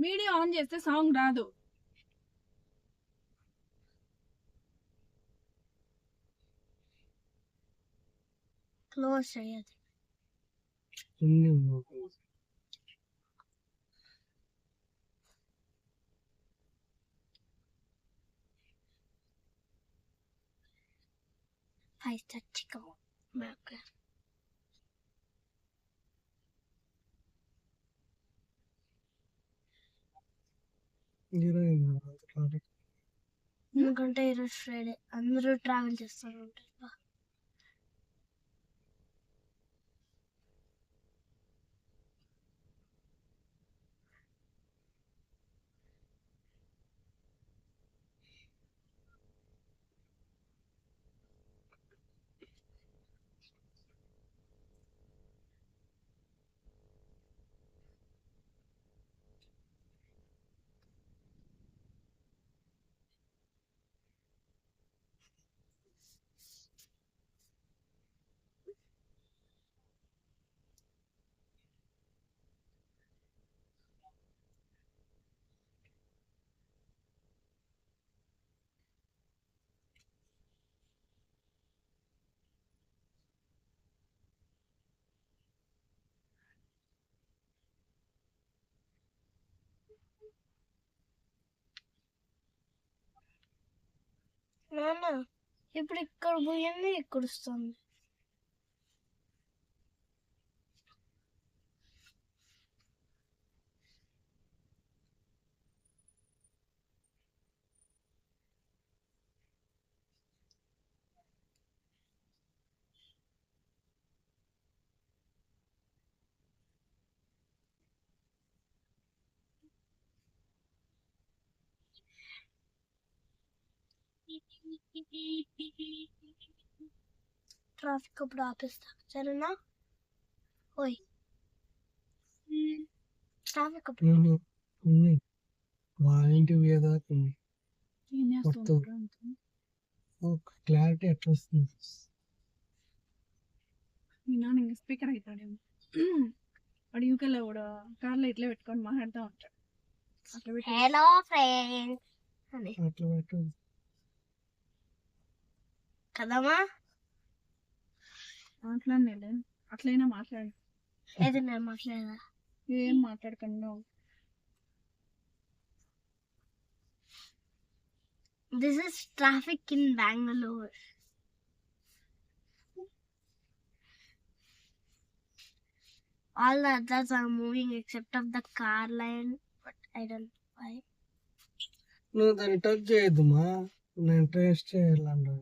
Video on చేస్తే song రాదు. Close చేయదు. ఎందుకంటే ఈరోజు ఫ్రైడే అందరూ ట్రావెల్ చేస్తారు ఉంటారు. నాన్న ఇప్పుడు ఇక్కడ పోయింది, ఇక్కడ వస్తుంది. ట్రాఫిక్ అప్పుడు ఆపిస్తా, సరేనా? ఓయ్ ట్రాఫిక్ అప్పుడు మా ఇంటి క్లారిటీ ఎట్లా వస్తుంది? మీ నాన్న ఇంకా స్పీకర్ అవుతాడేమో. వాడు యూకేలో కూడా కార్లో ఇట్లా పెట్టుకొని మాట్లాడుతూ ఉంటాడు. అట్లా పెట్టి హలో ఫ్రెండ్స్ అని అట్లా పెట్టు కదమ్మా. మాట్లాడలే, అట్లయినా మాట్లాడు. ఏది నేను మాట్లాడదా? ఏం మాట్లాడకుండా. This is traffic in Bangalore. All the others are moving except of the car line, but I don't know why. నువ్వు దాన్ని టచ్ చేయొద్దుమా, నేను ట్రేస్ చేయాలంటే.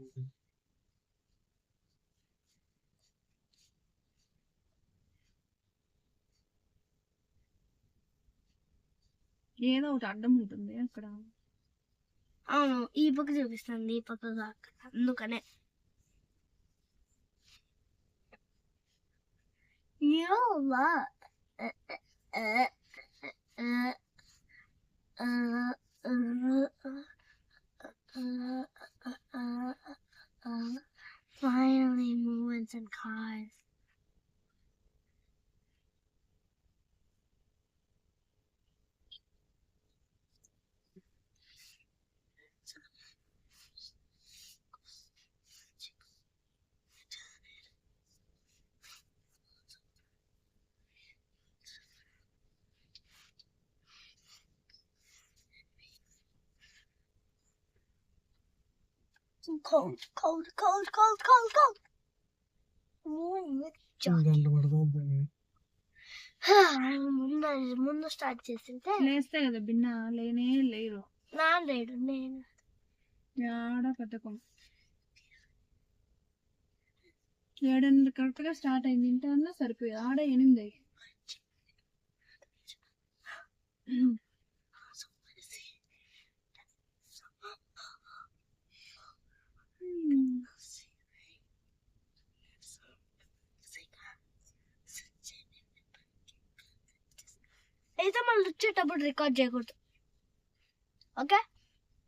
ఏదో ఒకటి అడ్డం ఉంటుంది అక్కడ. అవును, ఈ పక్క చూపిస్తుంది, ఈ పక్క దాకా, అందుకనే. Finally movements and cars. Cold. ముందు స్టార్ట్ చేసింటే లేస్తే కదా బిన్న, లేనే లేరు. నా లేడు, నేను ఆడ పెద్దకం 7:30 కరెక్ట్ గా స్టార్ట్ అయింది. ఇంటర్లో సరిపోయింది. ఆడ 8 అయ్యి. అయితే మళ్ళీ వచ్చేటప్పుడు రికార్డ్ చేయకూడదు, ఓకే?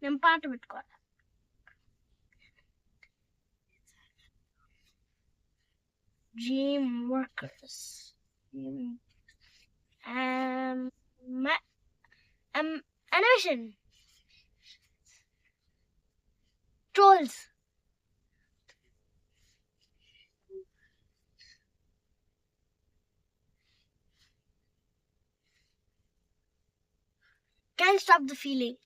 నేను పాట పెట్టుకోవాలి. Dream workers. animation. Trolls. Can't stop the feeling.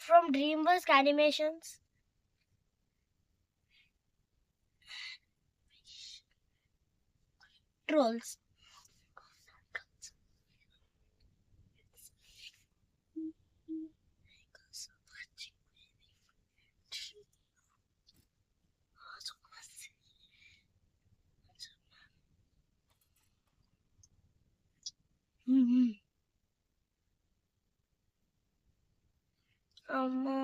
From DreamWorks Animations. Trolls. అమ్మా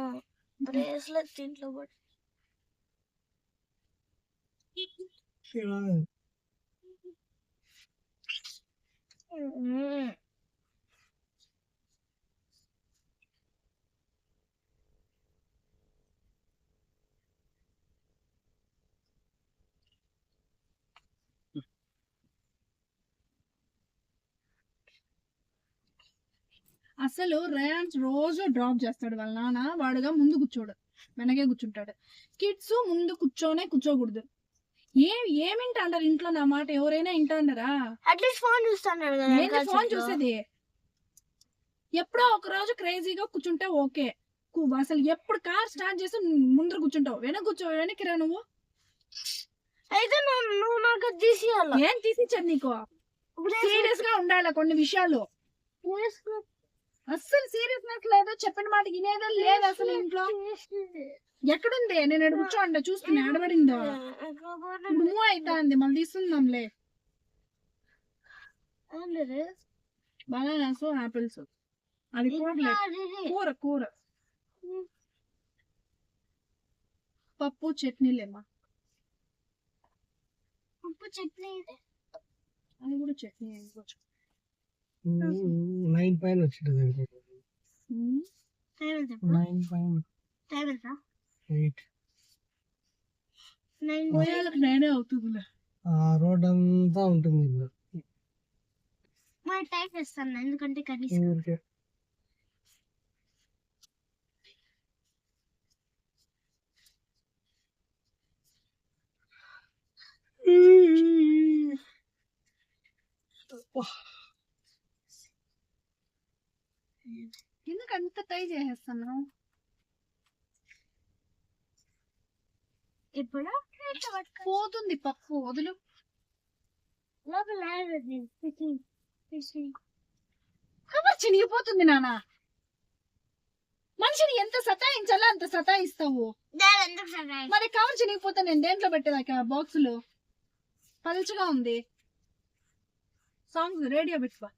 బ్రేస్లెట్ దీంట్లో కూడా అసలు రేయాన్స్ రోజు డ్రాప్ చేస్తాడు వాళ్ళ నాన్న. వాడుగా ముందు కూర్చోడు, వెనకే కూర్చుంటాడు. కిడ్స్ ముందు కూర్చోకూడదు. ఏమింట అంటారు ఇంట్లో నా మాట? ఎవరైనా వింటాండరా? అట్లీస్ట్ ఫోన్ చూస్తాడు కదా. ఫోన్ చూసేది ఎప్పుడో ఒక రోజు క్రేజీగా కూర్చుంటే ఓకే. అసలు ఎప్పుడు కార్ స్టార్ట్ చేసి ముందర కూర్చుంటావు, వెనక్కి రా నువ్వు. అయితే నువ్వు నాకు తీసేయాలి. ఏం తీసిచ్చాడు నీకు? సీరియస్ గా ఉండాలి కొన్ని విషయాలు. అస్సలు సీరియస్నెస్ లేదు, చెప్పిన మాట వినేదా లేదు అసలు ఇంట్లో. ఎక్కడుంది? నేను ఎక్కడ కూర్చోండి చూస్తున్నా, ఆడబడిందో మూవ్ అవుతా ఉంది. మళ్ళీ తీస్తుందాంలే. బనానాస్, ఆపిల్స్, అది కూర పప్పు చట్నీలేమా. పప్పు చట్నీ అది కూడా చట్నీ. 9 పైన వచ్చింది. 9 పైన 8 పోయాలకు 9 అవుతుంది. రోడ్ అంతా ఉంటుంది. మా టైప్ చేస్తాను ఎందుకంటే కనీసం ఎందుకు అంత ట్రై చేసేస్తాను? ఇప్పుడు పోతుంది పప్పు, వదులు. కవర్ చినిగిపోతుంది నాన్న. మనిషిని ఎంత సతాయించాలో అంత సతాయిస్తావు. మరి కవర్ చినిగిపోతా నేను దేంట్లో పెట్టేదాకా? బాక్సులు పలుచగా ఉంది. సాంగ్స్ రేడియో పెట్టుకో.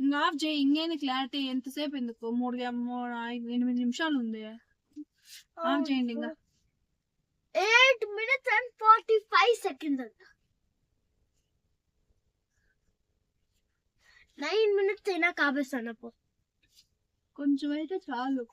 ఇంకా ఆఫ్ చేయి. ఇంకేంది క్లారిటీ? ఎంతసేపు ఎందుకు? 8 నిమిషాలు ఉంది. ఆఫ్ చేయండి. ఇంకా 8 minutes and 45 seconds అంట. 9 minutes అయినా కాబేస్తాను. కొంచెం అయితే చాలు.